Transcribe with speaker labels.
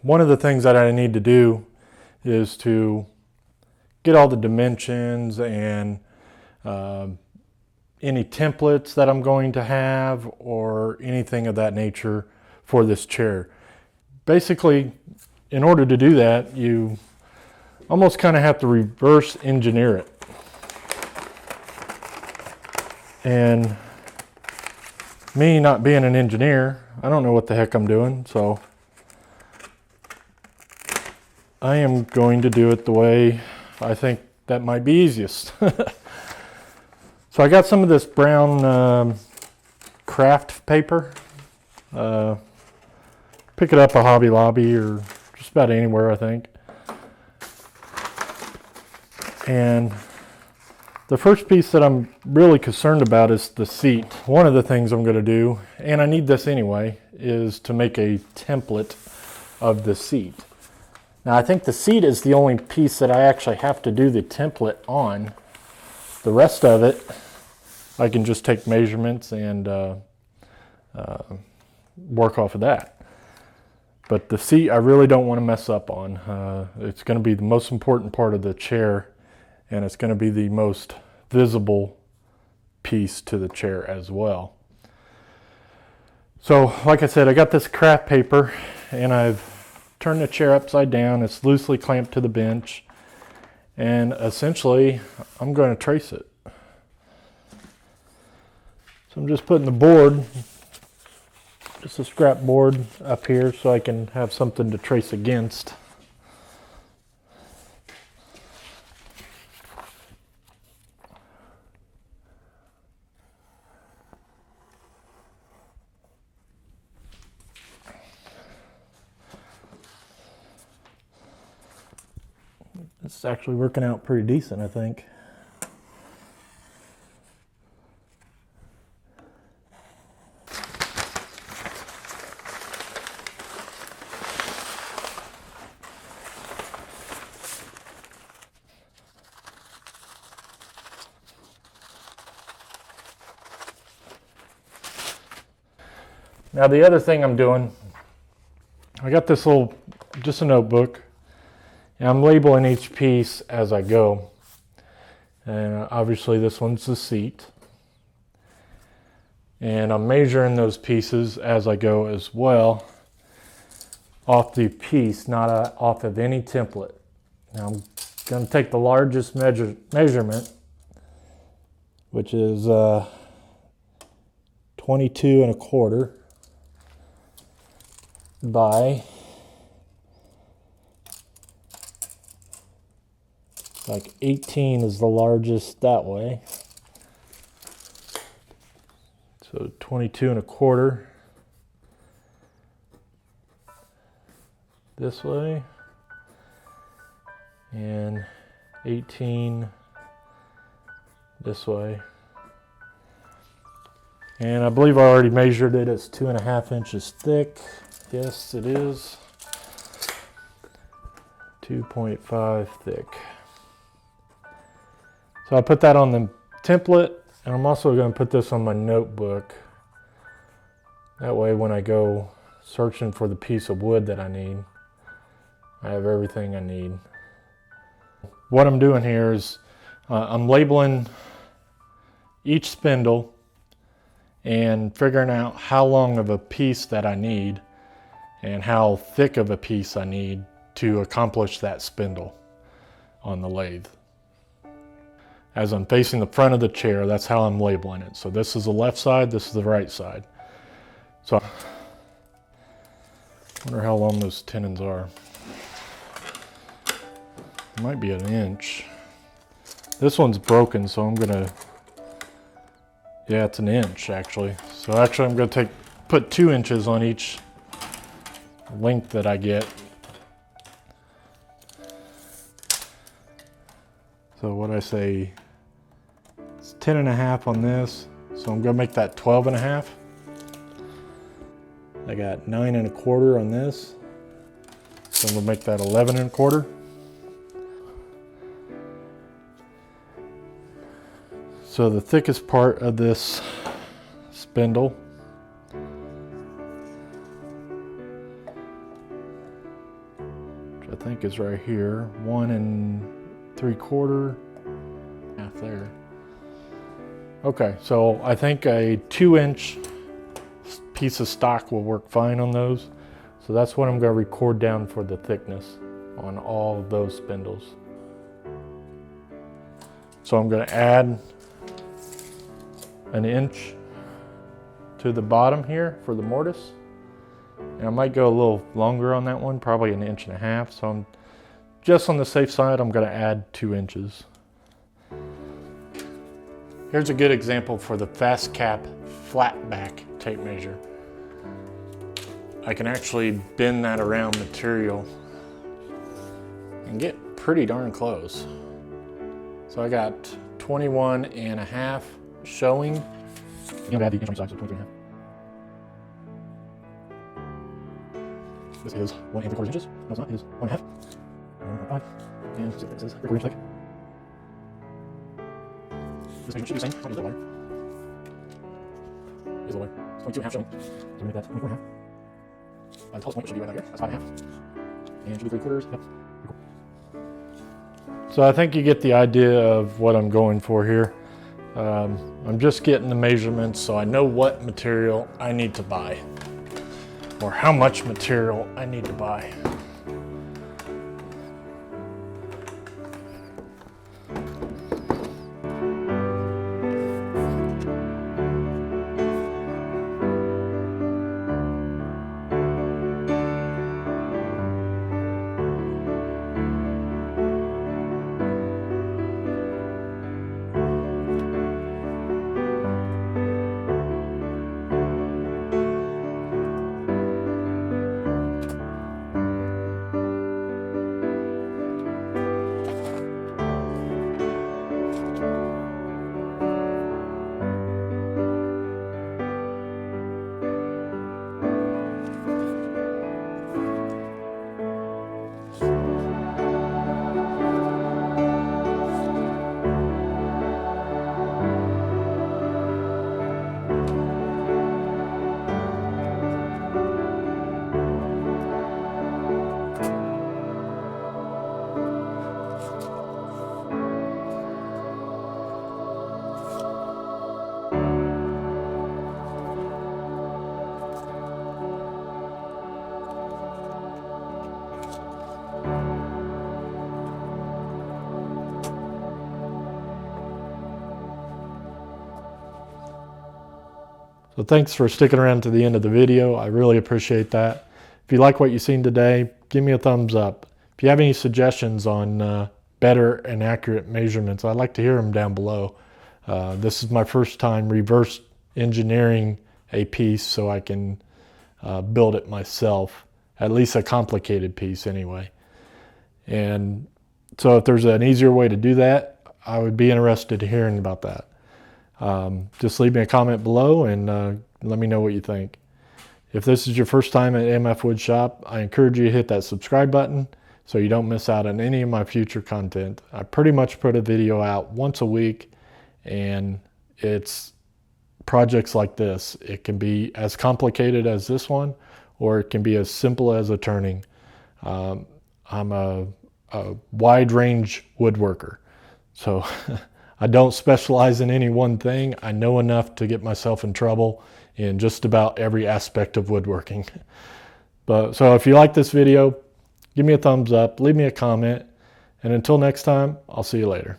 Speaker 1: one of the things that I need to do is to get all the dimensions and any templates that I'm going to have or anything of that nature for this chair. Basically, in order to do that, you almost kind of have to reverse engineer it. And me not being an engineer, I don't know what the heck I'm doing, so I am going to do it the way I think that might be easiest. So I got some of this brown craft paper. Pick it up at Hobby Lobby or just about anywhere, I think. And the first piece that I'm really concerned about is the seat. One of the things I'm going to do, and I need this anyway, is to make a template of the seat. Now I think the seat is the only piece that I actually have to do the template on. The rest of it, I can just take measurements and work off of that. But the seat I really don't want to mess up on. It's going to be the most important part of the chair, and it's going to be the most visible piece to the chair as well. So like I said, I got this craft paper and I've turned the chair upside down. It's loosely clamped to the bench, and essentially I'm going to trace it. So I'm just putting the board, just a scrap board up here so I can have something to trace against. It's actually working out pretty decent, I think. Now the other thing I'm doing, I got this little, just a notebook, and I'm labeling each piece as I go. And obviously this one's the seat. And I'm measuring those pieces as I go as well, off the piece, not off of any template. Now I'm going to take the largest measurement, which is 22 1/4 by like 18 is the largest that way. So 22 1/4 this way, and 18 this way. And I believe I already measured it. It's 2.5 inches thick. Yes, it is. 2.5 thick. So I put that on the template, and I'm also going to put this on my notebook. That way when I go searching for the piece of wood that I need, I have everything I need. What I'm doing here is I'm labeling each spindle and figuring out how long of a piece that I need and how thick of a piece I need to accomplish that spindle on the lathe. As I'm facing the front of the chair, that's how I'm labeling it. So this is the left side, this is the right side. So I wonder how long those tenons are. It might be 1 inch. This one's broken, so I'm gonna, yeah, it's 1 inch actually. So actually I'm gonna put 2 inches on each length that I get. So what I say, it's 10.5 on this, so I'm gonna make that 12.5. I got 9 1/4 on this, so I'm gonna make that 11 1/4. So the thickest part of this spindle I think is right here. 1 3/4, half there. Okay, so I think a 2-inch piece of stock will work fine on those. So that's what I'm going to record down for the thickness on all of those spindles. So I'm going to add an inch to the bottom here for the mortise. And I might go a little longer on that one, probably 1.5 inches. So I'm just on the safe side, I'm going to add 2 inches. Here's a good example for the fast cap flat back tape measure. I can actually bend that around material and get pretty darn close. So I got 21.5 showing. You know, add the inch on each side, so 23.5. This is 1 3/4 inches. No, it's not. It is 1.5. 1.5. And see what this is. 3/4 inch thick. This measurement should be the same. I'll use the wire. Here's the wire. It's 22.5 showing. So we make that 24.5. The tallest point should be right out here. That's 5.5. And it should be 3/4. Yep. So I think you get the idea of what I'm going for here. I'm just getting the measurements so I know what material I need to buy, or how much material I need to buy. So thanks for sticking around to the end of the video. I really appreciate that. If you like what you've seen today, give me a thumbs up. If you have any suggestions on better and accurate measurements, I'd like to hear them down below. This is my first time reverse engineering a piece so I can build it myself, at least a complicated piece anyway. And so if there's an easier way to do that, I would be interested in hearing about that. Just leave me a comment below and let me know what you think. If this is your first time at MF Woodshop, I encourage you to hit that subscribe button so you don't miss out on any of my future content. I pretty much put a video out once a week, and it's projects like this. It can be as complicated as this one, or it can be as simple as a turning. I'm a wide range woodworker, so I don't specialize in any one thing. I know enough to get myself in trouble in just about every aspect of woodworking. So if you like this video, give me a thumbs up, leave me a comment, and until next time, I'll see you later.